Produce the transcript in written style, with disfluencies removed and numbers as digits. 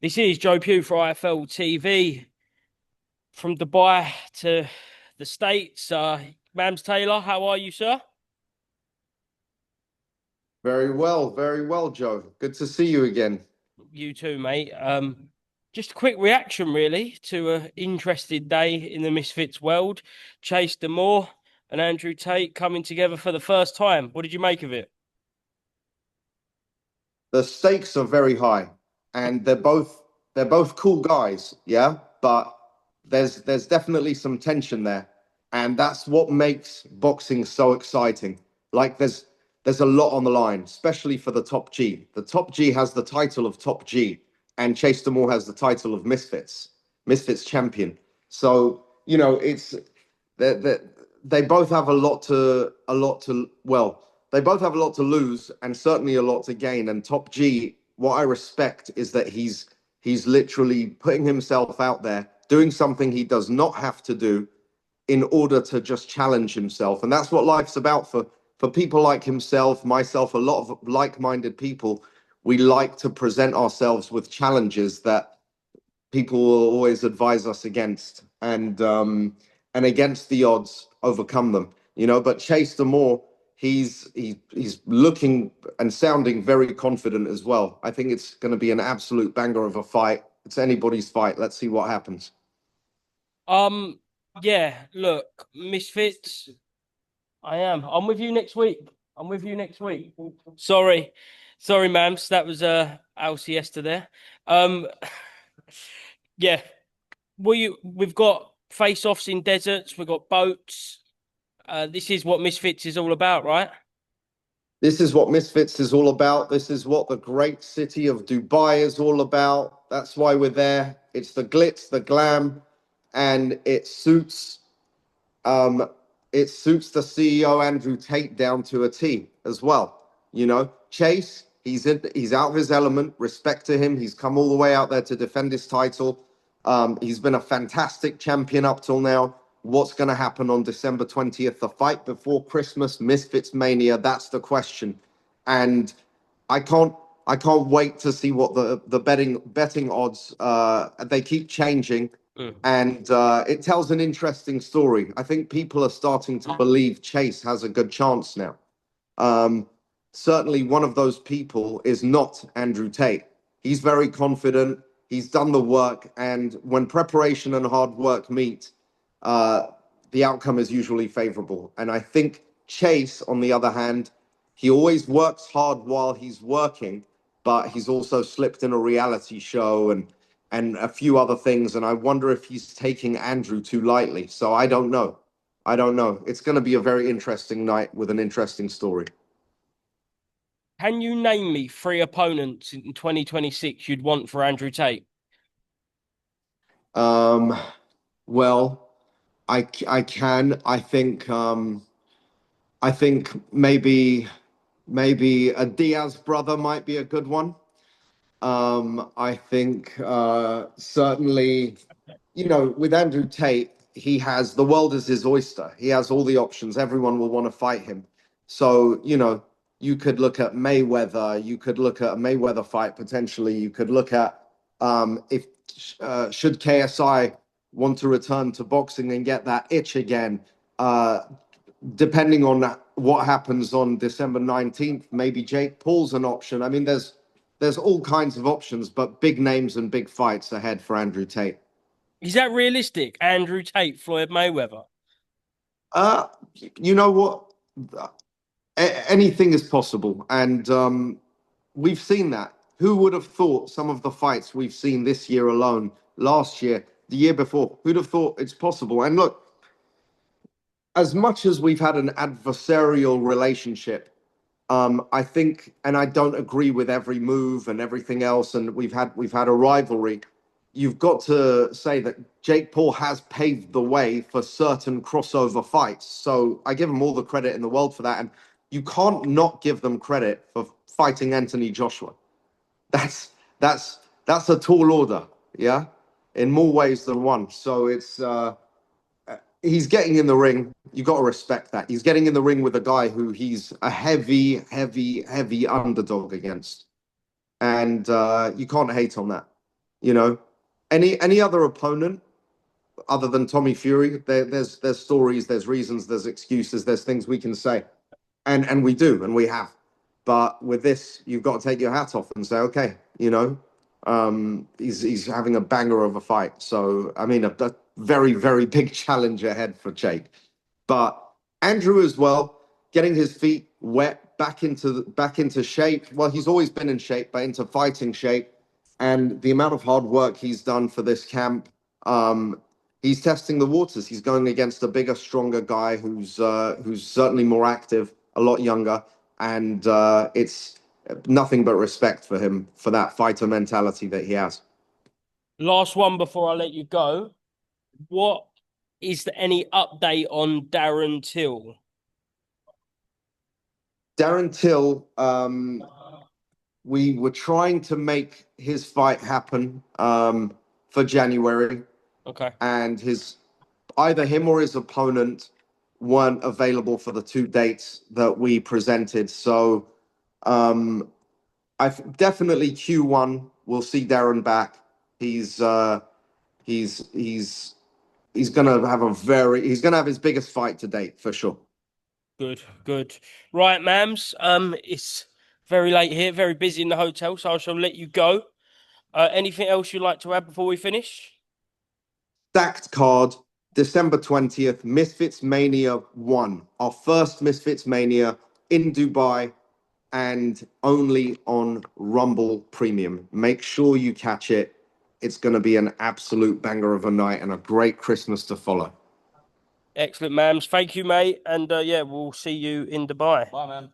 This is Joe Pugh for IFLTV from Dubai to the States. Mams Taylor, how are you, sir? Very well, Joe. Good to see you again. You too, mate. Just a quick reaction, really, to an interesting day in the Misfits world. Chase Moore and Andrew Tate coming together for the first time. What did you make of it? The stakes are very high, and they're both cool guys, yeah. But there's definitely some tension there, and that's what makes boxing so exciting. Like there's a lot on the line, especially for the top G. The top G has the title of top G, and Chase Moore has the title of Misfits champion. So it's they they both have they both have a lot to lose and certainly a lot to gain. And Top G, what I respect is that he's literally putting himself out there, doing something he does not have to do in order to just challenge himself. And that's what life's about for people like himself, myself, a lot of like-minded people. We like to present ourselves with challenges that people will always advise us against, and against the odds, overcome them. But Chase the Moore, he's looking and sounding very confident as well. I think it's going to be an absolute banger of a fight. It's anybody's fight. Let's see what happens. Um, yeah, look, Misfits. I am. I'm with you next week. I'm with you next week. Sorry, sorry, Mams. That was Al Siesta there. Um, yeah, we've got face-offs in deserts, we've got boats. This is what Misfits is all about, right? This is what Misfits is all about. This is what the great city of Dubai is all about. That's why we're there. It's the glitz, the glam, and um, it suits the CEO Andrew Tate down to a T as well. Chase, he's out of his element. Respect to him. He's come all the way out there to defend his title. He's been a fantastic champion up till now. What's going to happen on December 20th, the fight before Christmas, Misfits Mania? That's the question. And I can't I can't wait to see what the betting odds they keep changing, Mm. and it tells an interesting story. I think people are starting to believe Chase has a good chance now. Um, Certainly, one of those people is not Andrew Tate. He's very confident. He's done the work, and when preparation and hard work meet, uh, the outcome is usually favorable. And I think Chase, on the other hand, he always works hard while he's working, but he's also slipped in a reality show and a few other things. And I wonder if he's taking Andrew too lightly. So I don't know. I don't know. It's going to be a very interesting night with an interesting story. Can you name me three opponents in 2026 you'd want for Andrew Tate? Um, well, I can. I think maybe a Diaz brother might be a good one. I think certainly, with Andrew Tate, he has the world is his oyster. He has all the options. Everyone will want to fight him. So, you could look at Mayweather. You could look at a Mayweather fight potentially. You could look at if should KSI want to return to boxing and get that itch again. Uh, Depending on what happens on December 19th, maybe Jake Paul's an option. I mean, there's all kinds of options, but big names and big fights ahead for Andrew Tate. Is that realistic? Andrew Tate, Floyd Mayweather. Uh, you know what? Anything is possible, and we've seen that. Who would have thought some of the fights we've seen this year alone, last year, the year before? Who'd have thought it's possible? And look, as much as we've had an adversarial relationship, I think, and I don't agree with every move and everything else, and we've had a rivalry. You've got to say that Jake Paul has paved the way for certain crossover fights. So I give him all the credit in the world for that, and you can't not give them credit for fighting Anthony Joshua. That's a tall order, yeah, in more ways than one. So he's getting in the ring. You got to respect that. He's getting in the ring with a guy who he's a heavy underdog against, and you can't hate on that. You know, any other opponent other than Tommy Fury, there's stories, there's reasons, there's excuses, there's things we can say, and we do, and we have. But with this, you've got to take your hat off and say, okay, he's having a banger of a fight. So I mean, a very very big challenge ahead for Jake. But Andrew as well, getting his feet wet back into shape. Well, he's always been in shape, but into fighting shape. And the amount of hard work he's done for this camp, he's testing the waters. He's going against a bigger, stronger guy who's certainly more active, a lot younger, and it's nothing but respect for him for that fighter mentality that he has. Last one before I let you go. What is there any update on Darren Till? Darren Till, we were trying to make his fight happen for January, Okay. and his either him or his opponent weren't available for the two dates that we presented. So I definitely Q1 we'll see Darren back. He's he's he's he's gonna have his biggest fight to date for sure. Good, good. Right, Mams. It's very late here, very busy in the hotel, so I shall let you go. Anything else you'd like to add before we finish? Stacked card, December 20th, Misfits Mania 1. Our first Misfits Mania in Dubai and only on Rumble Premium. Make sure you catch it. It's going to be an absolute banger of a night and a great Christmas to follow. Excellent, Mams. Thank you, mate. And yeah, we'll see you in Dubai. Bye, man.